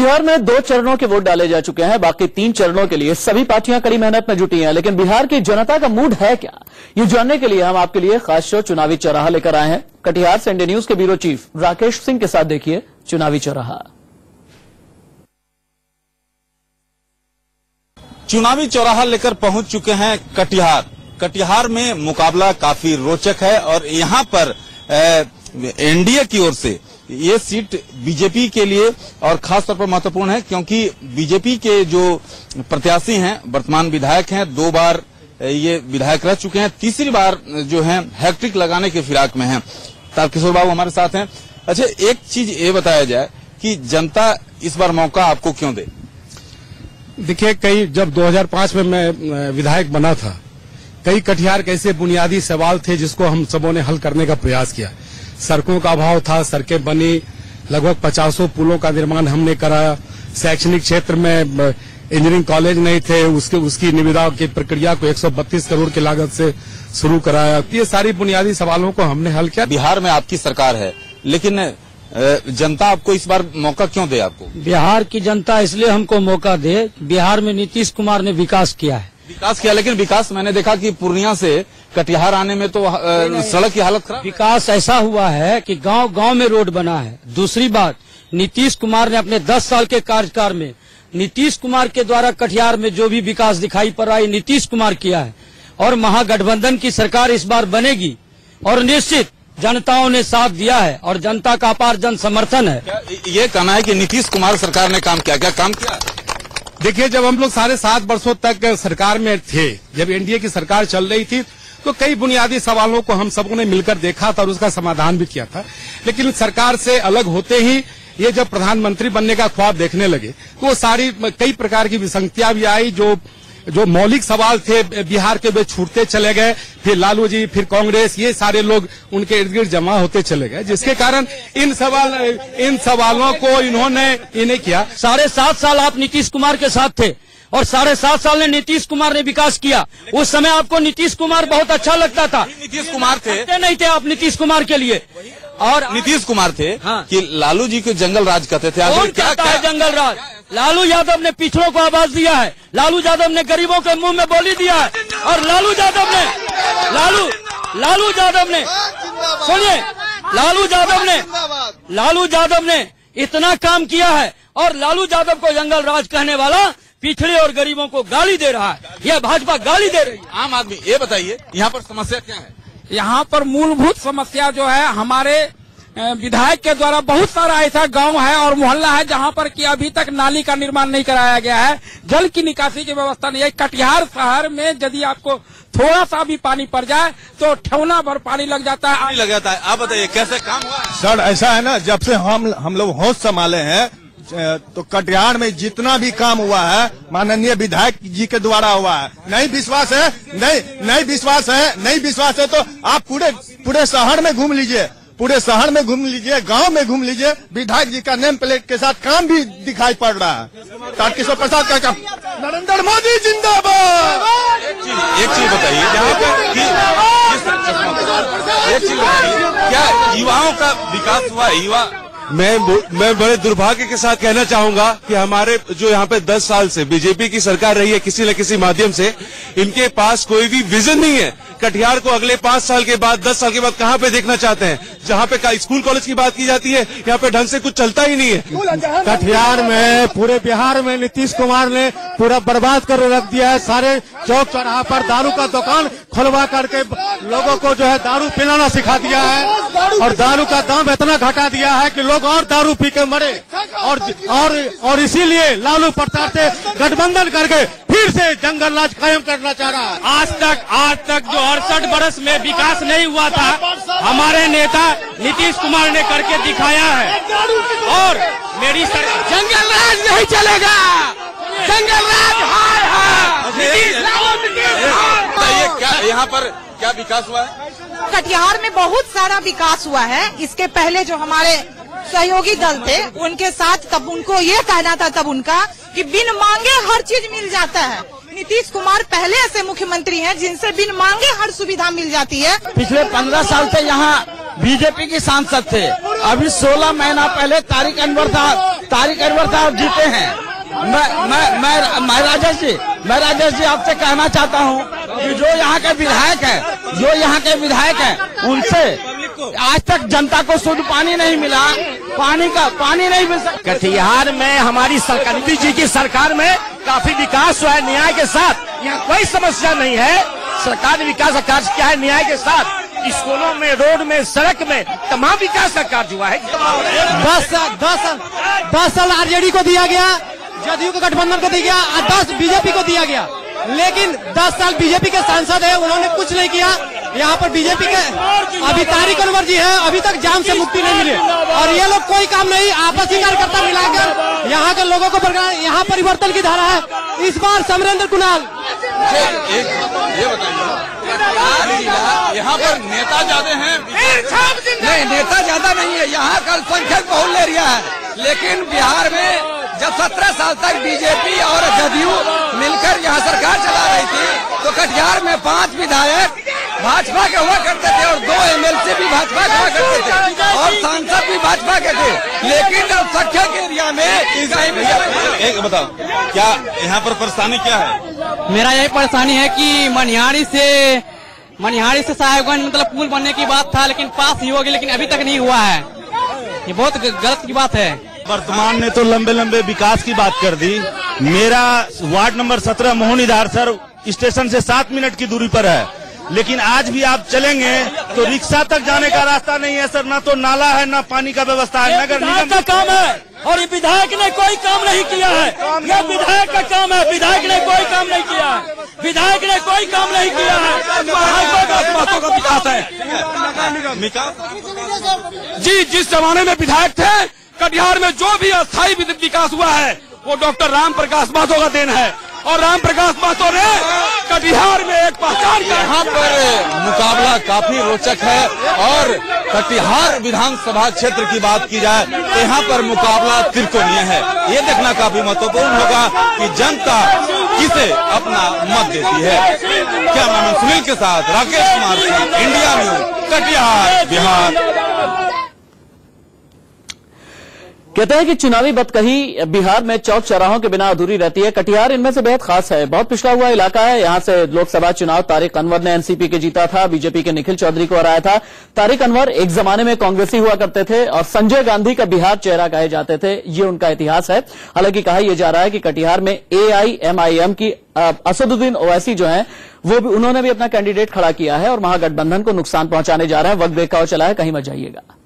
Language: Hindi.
बिहार में 2 चरणों के वोट डाले जा चुके हैं। बाकी 3 चरणों के लिए सभी पार्टियां कड़ी मेहनत में जुटी हैं। लेकिन बिहार की जनता का मूड है क्या, ये जानने के लिए हम आपके लिए खास शो चुनावी चौराहा लेकर आए हैं। कटिहार से इंडिया न्यूज के ब्यूरो चीफ राकेश सिंह के साथ देखिए चुनावी चौराहा। चुनावी चौराहा लेकर पहुंच चुके हैं कटिहार में मुकाबला काफी रोचक है और यहाँ पर एनडीए की ओर से ये सीट बीजेपी के लिए और खास तौर पर महत्वपूर्ण है, क्योंकि बीजेपी के जो प्रत्याशी हैं, वर्तमान विधायक हैं, 2 बार ये विधायक रह चुके हैं, तीसरी बार जो है हैट्रिक लगाने के फिराक में हैं। तारकिशोर बाबू हमारे साथ हैं। अच्छा, एक चीज ये बताया जाए कि जनता इस बार मौका आपको क्यों दे? देखिए, जब 2005 में मैं विधायक बना था, कई कटिहार के ऐसे बुनियादी सवाल थे जिसको हम सबों ने हल करने का प्रयास किया। सड़कों का अभाव था, सड़कें बनी, लगभग 50 पुलों का निर्माण हमने कराया। शैक्षणिक क्षेत्र में इंजीनियरिंग कॉलेज नहीं थे, उसकी निविदा की प्रक्रिया को 132 करोड़ की लागत से शुरू कराया। ये सारी बुनियादी सवालों को हमने हल किया। बिहार में आपकी सरकार है, लेकिन जनता आपको इस बार मौका क्यों दे? आपको बिहार की जनता इसलिए हमको मौका दे, बिहार में नीतीश कुमार ने विकास किया, लेकिन विकास मैंने देखा कि पूर्णिया से कटिहार आने में तो सड़क की हालत खराब। विकास ऐसा हुआ है कि गांव-गांव में रोड बना है। दूसरी बात, नीतीश कुमार ने अपने 10 साल के कार्यकाल में नीतीश कुमार के द्वारा कटिहार में जो भी विकास दिखाई पड़ रहा है, नीतीश कुमार किया है। और महागठबंधन की सरकार इस बार बनेगी और निश्चित जनताओं ने साथ दिया है और जनता का अपार जन समर्थन है। ये कहना है कि नीतीश कुमार सरकार ने काम किया, क्या काम किया? देखिए, जब हम लोग 7.5 वर्षों तक सरकार में थे, जब एनडीए की सरकार चल रही थी, तो कई बुनियादी सवालों को हम सबों ने मिलकर देखा था और उसका समाधान भी किया था। लेकिन सरकार से अलग होते ही ये जब प्रधानमंत्री बनने का ख्वाब देखने लगे, तो वो सारी कई प्रकार की विसंगतियां भी आई। जो मौलिक सवाल थे बिहार के, वे छूटते चले गए। फिर लालू जी, फिर कांग्रेस, ये सारे लोग उनके इर्द गिर्द जमा होते चले गए, जिसके कारण इन सवालों को इन्हें किया। 7.5 साल आप नीतीश कुमार के साथ थे और 7.5 साल में नीतीश कुमार ने विकास किया। उस समय आपको नीतीश कुमार बहुत अच्छा लगता था। नीतीश कुमार थे नहीं थे आप नीतीश कुमार के लिए, और नीतीश कुमार थे। हाँ। कि लालू जी को जंगल राज कहते थे। कौन कहता है जंगल राज? लालू यादव ने पिछड़ों को आवाज दिया है, लालू यादव ने गरीबों के मुंह में बोली दिया है, और लालू यादव ने सुनिए, लालू यादव ने इतना काम किया है और लालू यादव को जंगल राज कहने वाला पिछड़े और गरीबों को गाली दे रहा है। यह भाजपा गाली दे रही है। आम आदमी, ये बताइए यहाँ पर समस्या क्या है? यहाँ पर मूलभूत समस्या जो है, हमारे विधायक के द्वारा बहुत सारा ऐसा गांव है और मोहल्ला है जहाँ पर कि अभी तक नाली का निर्माण नहीं कराया गया है, जल की निकासी की व्यवस्था नहीं है। कटिहार शहर में यदि आपको थोड़ा सा भी पानी पड़ जाए तो ठेवना भर पानी लग जाता है। आप बताइए कैसे काम हुआ? सर, ऐसा है ना, जब से हम लोग होश संभाले हैं, तो कटिहार में जितना भी काम हुआ है माननीय विधायक जी के द्वारा हुआ है। नहीं विश्वास है तो आप पूरे शहर में घूम लीजिए, गांव में घूम लीजिए, विधायक जी का नेम प्लेट के साथ काम भी दिखाई पड़ रहा है। तारकिशोर प्रसाद का काम, नरेंद्र मोदी जिंदाबाद। एक चीज बताइए, क्या युवाओं का विकास हुआ? युवा मैं बड़े दुर्भाग्य के साथ कहना चाहूंगा कि हमारे जो यहाँ पे 10 साल से बीजेपी की सरकार रही है, किसी न किसी माध्यम से इनके पास कोई भी विजन नहीं है। कटिहार को अगले 5 साल के बाद, 10 साल के बाद कहाँ पे देखना चाहते हैं? जहाँ पे स्कूल कॉलेज की बात की जाती है, यहाँ पे ढंग से कुछ चलता ही नहीं है। कटिहार में, पूरे बिहार में नीतीश कुमार ने पूरा बर्बाद कर रख दिया है। सारे चौक चौराहा पर दारू का दुकान खुलवा करके लोगों को जो है दारू पिलाना सिखा दिया है, और दारू का दाम इतना घटा दिया है कि लोग और दारू पी के मरे। और इसीलिए लालू प्रसाद से गठबंधन करके फिर से जंगल राज कायम करना चाह रहा है। आज तक जो 68 वर्ष में विकास नहीं हुआ था, हमारे नेता नीतीश कुमार ने करके दिखाया है। और मेरी सरकार, जंगल राज नहीं चलेगा, जंगल राज क्या यहाँ पर क्या विकास हुआ है? कटिहार में बहुत सारा विकास हुआ है। इसके पहले जो हमारे सहयोगी दल थे, उनके साथ तब उनको ये कहना था कि बिन मांगे हर चीज मिल जाता है। नीतीश कुमार पहले ऐसे मुख्यमंत्री हैं जिनसे बिन मांगे हर सुविधा मिल जाती है। पिछले 15 साल से यहाँ बीजेपी के सांसद थे। अभी 16 महीना पहले तारिक अनवर साहब जीते हैं। मैं राजेश जी आपसे कहना चाहता हूँ कि जो यहाँ के विधायक हैं उनसे आज तक जनता को शुद्ध पानी नहीं मिला, पानी नहीं मिल सकता। कटिहार में हमारी सरकार, नीतीश जी की सरकार में काफी विकास हुआ है न्याय के साथ। यहाँ कोई समस्या नहीं है। सरकार ने विकास का कार्य किया है न्याय के साथ। स्कूलों में, रोड में, सड़क में तमाम विकास का कार्य हुआ है। 10 साल आरजेडी को दिया गया, जदयू को गठबंधन को दिया गया, 10 बीजेपी को दिया गया, लेकिन 10 साल बीजेपी के सांसद है, उन्होंने कुछ नहीं किया। यहाँ पर बीजेपी के अभी तारिक अनवर जी है, अभी तक जाम से मुक्ति नहीं मिली और ये लोग कोई काम नहीं, आपसी कार्यकर्ता मिलाकर यहाँ के लोगों को यहाँ परिवर्तन की धारा है। इस बार समरेंद्र कुणाल। ये बताइए, यहाँ पर नेता ज्यादा हैं? नहीं, नेता ज्यादा नहीं है, यहाँ का अल्पसंख्यक बहुल एरिया है। लेकिन बिहार में जब 17 साल तक बीजेपी और जदयू मिलकर यहाँ सरकार चला रही थी तो कटिहार में 5 विधायक भाजपा के हुआ करते थे और 2 एमएलसी भी भाजपा के हुआ करते थे और सांसद भी भाजपा के थे। लेकिन अल्पसंख्यक एरिया में एक बताओ, क्या यहाँ पर परेशानी क्या है? मेरा यही परेशानी है कि मनिहारी से साहेबगंज मतलब पुल बनने की बात था, लेकिन पास ही होगी, लेकिन अभी तक नहीं हुआ है। ये बहुत गलत की बात है। वर्तमान ने तो लंबे लंबे विकास की बात कर दी। मेरा वार्ड नंबर 17 मोहनीधार सर स्टेशन से 7 मिनट की दूरी पर है, लेकिन आज भी आप चलेंगे तो रिक्शा तक जाने का रास्ता नहीं है सर। ना तो नाला है, ना पानी का व्यवस्था है। नगर निगम का काम है और ये विधायक ने कोई काम नहीं किया है। ये विधायक का काम है, विधायक ने कोई काम नहीं किया है। विधायक ने कोई काम नहीं किया है। बातों का विकास है जी। जिस जमाने में विधायक थे, कटिहार में जो भी अस्थायी विकास हुआ है वो डॉक्टर राम प्रकाश महतो का देन है और राम प्रकाश महतो ने कटिहार में एक पहचान। यहाँ पर मुकाबला काफी रोचक है और कटिहार विधानसभा क्षेत्र की बात की जाए तो यहाँ पर मुकाबला त्रिकोणीय है। ये देखना काफी महत्वपूर्ण होगा कि जनता किसे अपना मत देती है। कैमरामैन सुनील के साथ राकेश कुमार सिंह, इंडिया न्यूज, कटिहार, बिहार। कहते हैं कि चुनावी बतकही बिहार में चौक चौराहों के बिना अधूरी रहती है। कटिहार इनमें से बेहद खास है। बहुत पिछड़ा हुआ इलाका है। यहां से लोकसभा चुनाव तारिक अनवर ने एनसीपी के जीता था, बीजेपी के निखिल चौधरी को हराया था। तारिक अनवर एक जमाने में कांग्रेसी हुआ करते थे और संजय गांधी का बिहार चेहरा कहे जाते थे। ये उनका इतिहास है। हालांकि कहा यह जा रहा है कि कटिहार में AIMIM की असदुद्दीन ओवैसी जो है वो भी उन्होंने भी अपना कैंडिडेट खड़ा किया है और महागठबंधन को नुकसान पहुंचाने जा रहे हैं। वक्त देखा और चला है, कहीं मत जाइएगा।